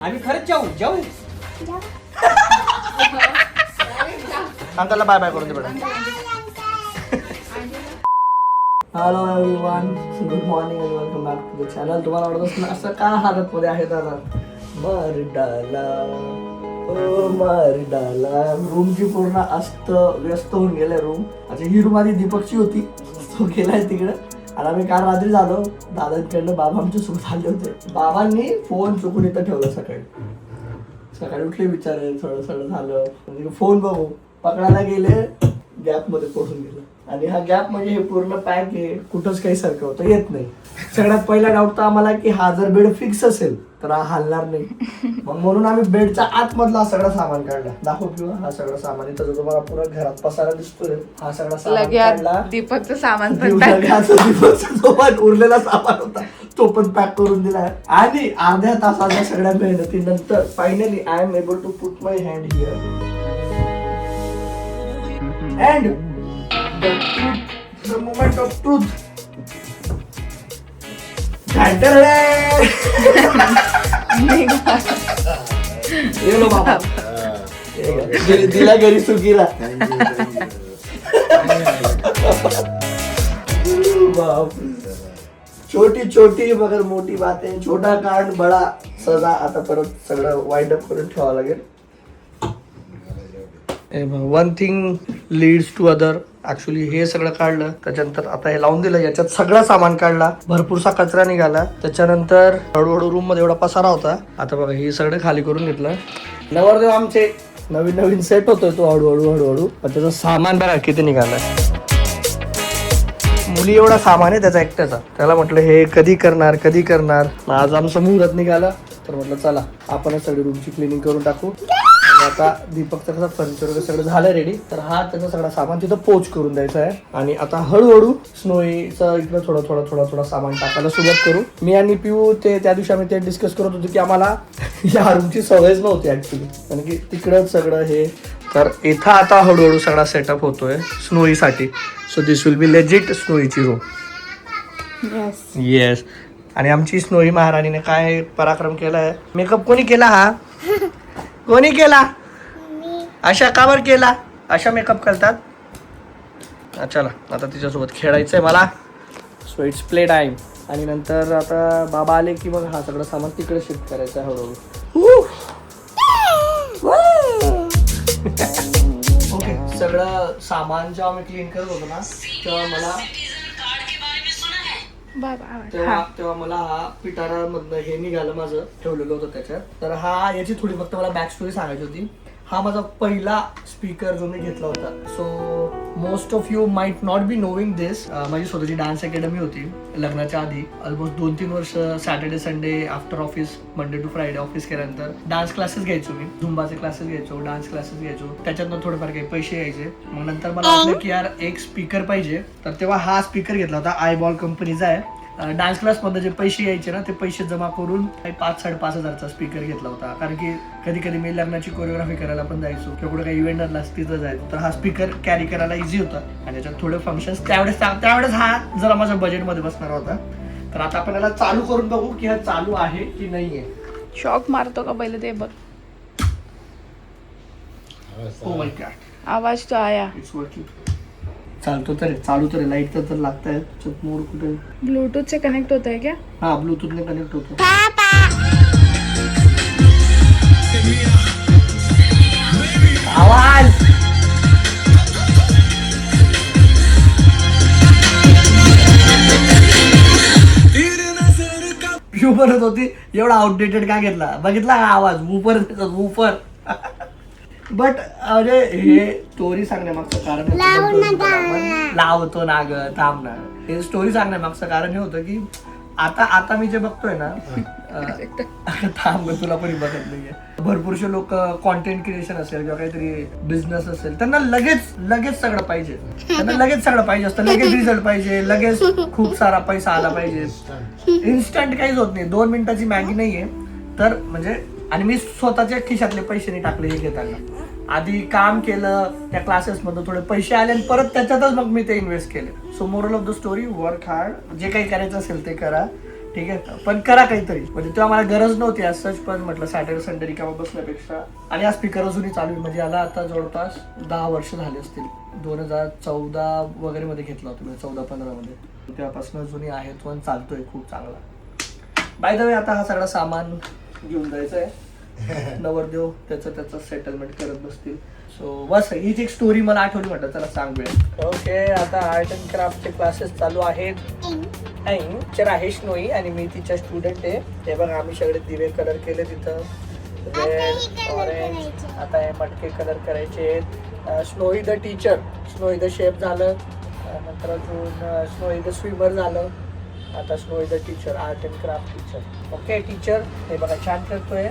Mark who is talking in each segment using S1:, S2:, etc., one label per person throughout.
S1: आम्ही खरंच जाऊ अंकलला बाय बाय करून दे बेटा. हॅलो एव्हरीवन, गुड मॉर्निंग आणि welcome back to the channel. तुम्हाला आवडत असेल असं का हालत मध्ये आहे दादा? मार डाला ओ मार डाला. रूमची पूर्ण व्यस्त होऊन गेले रूम. अच्छा, ही रूम आधी दीपकची होती, तो गेलाय तिकडे. आणि आम्ही काल रात्री झालो दादांकडनं. बाबा आमच्या सोबत आले होते. बाबांनी फोन चुकून इथं ठेवला. सकाळी उठले, विचारले थोडं झालं म्हणजे फोन बघू पकडायला गेले, गॅप मध्ये पडून गेलं. आणि हा गॅप म्हणजे हे पूर्ण पॅक आहे, कुठंच काही सारखं होतं येत नाही. सगळ्यात पहिला डाऊट तर आम्हाला की हा जर बेड फिक्स असेल तर हा हलणार नाही. मग म्हणून आम्ही बेडच्या आतमधला सगळं सामान काढला. दाखव किंवा हा सगळं सामान इथं तुम्हाला पुरा घरात पसारा दिसतोय. हा सगळा सामान काढला.
S2: दीपकचं सामान
S1: उरलेला सामान होता तो पण पॅक करून दिला. आणि अर्ध्या तासाच्या सगळ्या मेहनतीनंतर finally I am able to put my hand here and the moment of truth. येलो बाबा दिला घरी सुखीला. छोटी छोटी मगर मोठी बात आहे. छोटा कांड बडा सजा. आता परत सगळं वाइंड अप करून ठेवावं लागेल. One thing leads to other. Actually हे सगळं काढलं, त्याच्यानंतर आता हे लावून दिलं. याच्यात सगळं सामान काढला, भरपूरसा कचरा निघाला. त्याच्यानंतर हळूहळू रूम मध्ये एवढा पसारा होता. आता बघा हे सगळं खाली करून घेतलं. नवरदेव आमचे नवीन सेट होतोय तो हळूहळू. पण त्याचं सामान बघा किती निघालं. मुली एवढा सामान आहे त्याचा एकट्याचा. त्याला म्हटलं हे कधी करणार. आज आमचं मुहूर्त निघाला तर म्हटलं चला आपणच सगळी रूमची क्लिनिंग करून टाकू. आता दीपकचं कसं फर्निचर वगैरे सगळं झालं रेडी, तर हा त्याचा सगळा सामान तिथं पोच करून द्यायचा आहे. आणि आता हळूहळू स्नोईचं इकडं थोडं सामान टाकायला सुरुवात करू. मी आणि पिऊ त्या दिवशी आम्ही ते डिस्कस करत होतो की आम्हाला या रूमची सवयच नव्हती ऍक्च्युली, कारण की तिकडं सगळं हे. तर इथं आता हळूहळू सगळा सेटअप होतोय स्नोईसाठी. So this will be legit स्नोईची रूम. येस. आणि आमची स्नोई महाराणीने काय पराक्रम केलाय. मेकअप कोणी केला? हा कोणी केला? अशा कावर केला? अशा मेकअप करतात. चला आता तिच्यासोबत खेळायचंय मला. So it's play time. आणि नंतर आता बाबा आले की मग हा सगळं सामान तिकडे शिफ्ट करायचं आहे हळूहळू. ओके, सगळं सामान जेव्हा मी क्लीन करत होतो ना तेव्हा मला तेव्हा मला हा पिटारा मधनं हे निघालं, माझं ठेवलेलं होतं त्याच्यात. तर हा याची थोडी फक्त मला बॅक स्टोरी सांगायची होती. हा माझा पहिला स्पीकर जो मी घेतला होता. So most of you might not be knowing this. माझी स्वतःची डान्स अकॅडमी होती लग्नाच्या आधी. ऑलमोस्ट 2-3 वर्ष Saturday Sunday after office, Monday to Friday office केल्यानंतर डान्स क्लासेस घ्यायचो मी. झुंबाचे क्लासेस घ्यायचो, डान्स क्लासेस घ्यायचो. त्याच्यातनं थोडेफार काही पैसे यायचे. मग नंतर मला वाटलं की यार एक स्पीकर पाहिजे. तर तेव्हा हा स्पीकर घेतला होता. आयबॉल कंपनीचा आहे. डान्स क्लास मध्ये जे पैसे यायचे ना ते पैसे जमा करून 5-5.5 हजारचा स्पीकर घेतला होता. कारण की कधी कधी मी लग्नाची कोरिओग्राफी करायला पण जायचो किंवा कुठे काही इव्हेंट असला तिथं जायचो. तर हा स्पीकर कॅरी करायला इझी होता. आणि त्याच्यात थोडे फंक्शन्स त्यावेळेस हा जरा माझ्या बजेटमध्ये बसणार होता. तर आता आपण याला चालू करून बघू की हा चालू आहे की नाहीये.
S2: शॉक मारतो का पहिले ते बघ.
S1: ओ माय गॉड,
S2: आवाज तो आया.
S1: It's working. चालू तर लाईट तर लागताय. मोड कुठे?
S2: ब्लूटूथ से कनेक्ट होता है क्या?
S1: हा, ब्लूटूथ ने कनेक्ट होतो. आवाज पिऊ म्हणत होती एवढा आउटडेटेड का घेतला. बघितला का आवाज? वूफर. बट अरे हे स्टोरी सांगण्यामागचं कारण लावतो ना ग, थांब ना. हे स्टोरी सांगण्यामागचं कारण हे होतं की आता मी जे बघतोय ना, थांब ग, तुला पण बघत नाहीये. भरपूरशे लोक कॉन्टेंट क्रिएशन असेल किंवा काहीतरी बिझनेस असेल, त्यांना लगेच सगळं पाहिजे. असतं. लगेच रिझल्ट पाहिजे, लगेच खूप सारा पैसा आला पाहिजे. इन्स्टंट काहीच होत नाही. 2 मिनिटाची मॅगी नाहीये. तर म्हणजे आणि मी स्वतःच्या खिशातले पैसे नाही टाकले हे घेताना. आधी काम केलं, त्या क्लासेसमध्ये थोडे पैसे आले आणि परत त्याच्यातच मग मी ते इन्व्हेस्ट केले. So moral of the story, work hard. जे काही करायचं असेल ते करा. ठीक आहे, पण करा काहीतरी. म्हणजे तेव्हा मला गरज नव्हती असंच, पण म्हटलं सॅटर्डे संडे रिकामा बसण्यापेक्षा. आणि हा स्पीकर अजूनही चालू आहे, म्हणजे याला आता जवळपास 10 वर्ष झाले असतील. 2014 वगैरे मध्ये घेतला होता, 14-15 मध्ये. तेव्हापासून अजूनही आहे तो आणि चालतोय खूप चांगला. बाय द वे, आता हा सगळा सामान घेऊन जायचं आहे. नवरदेव त्याचं सेटलमेंट करत बसतील. सो बस हीच एक स्टोरी मला आठवली, म्हटलं चला सांगूया. ओके, आता आर्ट अँड क्राफ्टचे क्लासेस चालू आहेत. टीचर आहे स्नोई आणि मी तिच्या स्टुडंट आहे. ते बघा आम्ही सगळे दिवे कलर केले तिथं, रेड ऑरेंज. आता हे मटके कलर करायचे आहेत. Snowy the teacher, snowy the chef झालं, नंतर अजून स्नोई द स्विमर झालं. आता snowy the teacher, art and craft teacher. Okay teacher, हे बघा छान करतोय,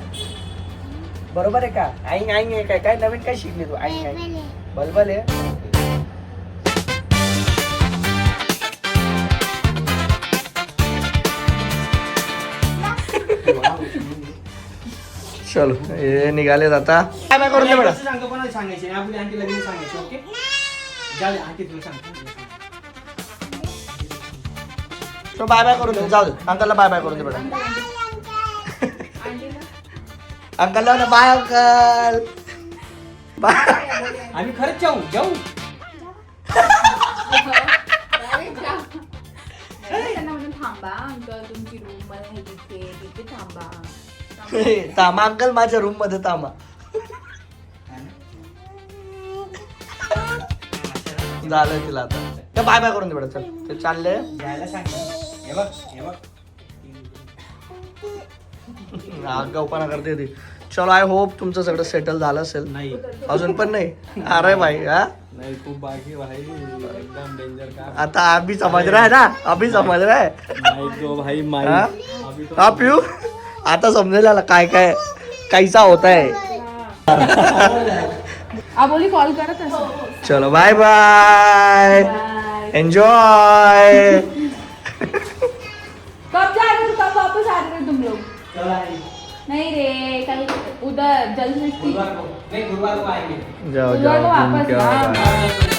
S1: बरोबर आहे का? आईंग आईंग आहे काय? काय नवीन काय शिकली तू? आईंग आईंग बलबल आहे. चलो हे निघालेत आता. काय बाय करून दे बेटा.
S3: सांगतो कोणाला सांगायचे, आपली आंटीला गेली सांगायचे. ओके, जाऊ दे, आंटी तुला सांगतो.
S1: तो बाय बाय करून दे, जाऊ दे. अंकलला बाय बाय करून दे बेटा. अंकलला ना बाय अंकल. बाय.
S3: आम्ही खरंच जाऊ जाऊ.
S2: थांबा अंकल, तुमची रूम मध्ये तिथे थांबा.
S1: तामा अंकल माझ्या रूम मध्ये तामा. झालं तिला आता. बाय बाय करून दे बेटा. चल ते चालले.
S3: जायला सांग. हे बघ हे बघ.
S1: आगाऊपणा करते ती. चलो, आय होप तुमचं सगळं सेटल झालं असेल.
S3: नाही
S1: अजून पण नाही? अरे भाई, हा
S3: नाही, खूप बाकी भाई, एकदम डेंजर का.
S1: आता अभी समझ रहा है ना, अभी समझ रहा है.
S3: माइक दो भाई,
S1: हाँ?
S3: माइक.
S1: हा पिऊ, आता समजेल काय काय कैसा होता है.
S2: आबोली कॉल करत असं.
S1: चलो बाय बाय, एन्जॉय.
S2: कब जा रहे हो? कब वापस आ रहे हो तुम लोग? नहीं रे, कल उधर जल सृष्टि
S3: गुरुवार को, नहीं गुरुवार को आएंगे.
S1: जाओ
S2: गुरुवार को
S1: जाओ,
S2: वापस
S1: घूम के आओ,
S2: ना.
S1: बाय.